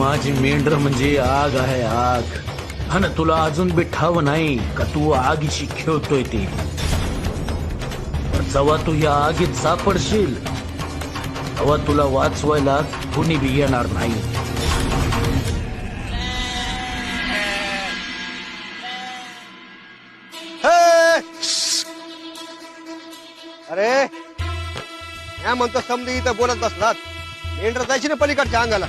माझी मेंढर म्हणजे आग आहे आग. आणि तुला अजून बी ठाव नाही का तू आगीशी खेळतोय ते. जेव्हा तू या आगीत सापडशील तेव्हा तुला वाचवायला कुणी बी येणार नाही. अरे या म्हणतो समधी इथं बोलत बसलात. मेंढर जायची ना पलीकडच्या अंगाला.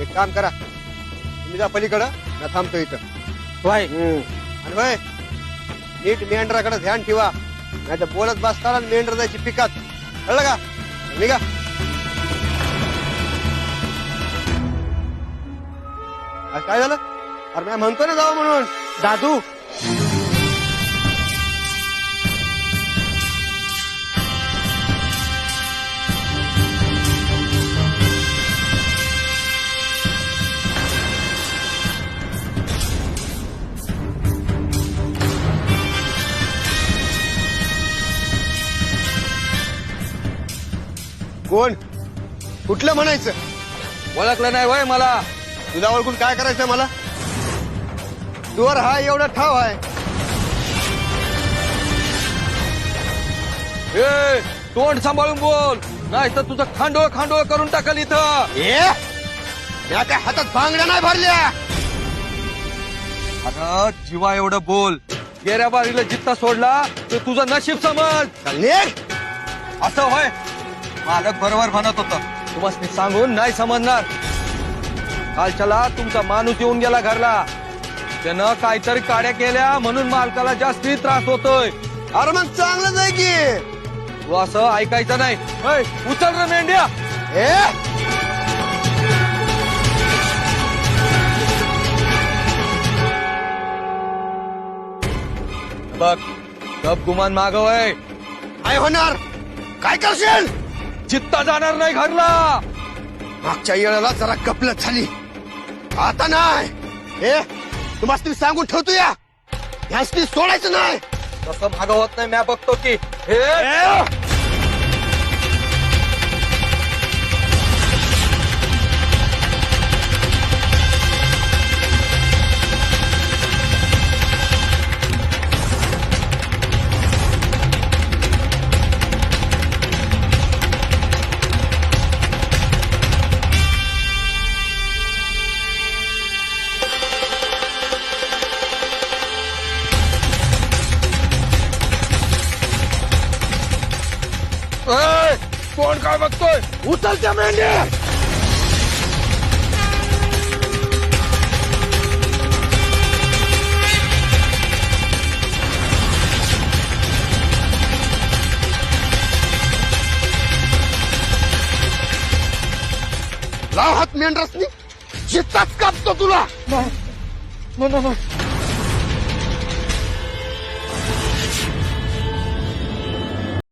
एक काम करा, तुम्ही जा पलीकडं, मी थांबतो इथं. वाय आणि होय नीट मेंढराकडे ध्यान ठेवा, नाही तर बोलत बसताना मेंढर जायची पिकात. कळलं का? निघा. काय झालं? अरे मी म्हणतो ना जावं म्हणून. दादू कोण? कुठलं म्हणायचं? ओळखलं नाही वय मला. तुला ओळखून काय करायचं मला? तुवर हा एवढा ठाव आहे. ए तोंड सांभाळून बोल, नाही तर तुझं खांडोळ खांडोळ करून टाकल इथं. या काय हातात बांगड्या नाही भरल्या. अरे जीवा एवढं बोल. गेल्या बारीला जित्ता सोडला तर तुझं नशीब समज. चल निघ. असं होय? मालक बरोबर म्हणत होत, तुम्हाला सांगून नाही समजणार. कालच्याला तुमचा माणूस येऊन गेला घरला. त्यानं काहीतरी काड्या केल्या म्हणून मालकाला जास्ती त्रास होतोय. अरे मग चांगलंच आहे की. तू असं ऐकायचं नाही. ऐ, उचल रे मेंढ्या. बघ गप गुमान मागवय. काय होणार? काय करशील? चित्ता जाणार नाही घरला. मागच्या येळाला जरा गपलत झाली, आता नाही. तुम्हाला सांगून ठेवतो या ह्यासनी सोडायचं नाही. तसं मागवत नाही. म्या बघतो की हे कोण काय बघतोय? उचल त्या मेंढ्या. लाव हात मेंढरासनी, चित्ताच कापतो तुला. नाही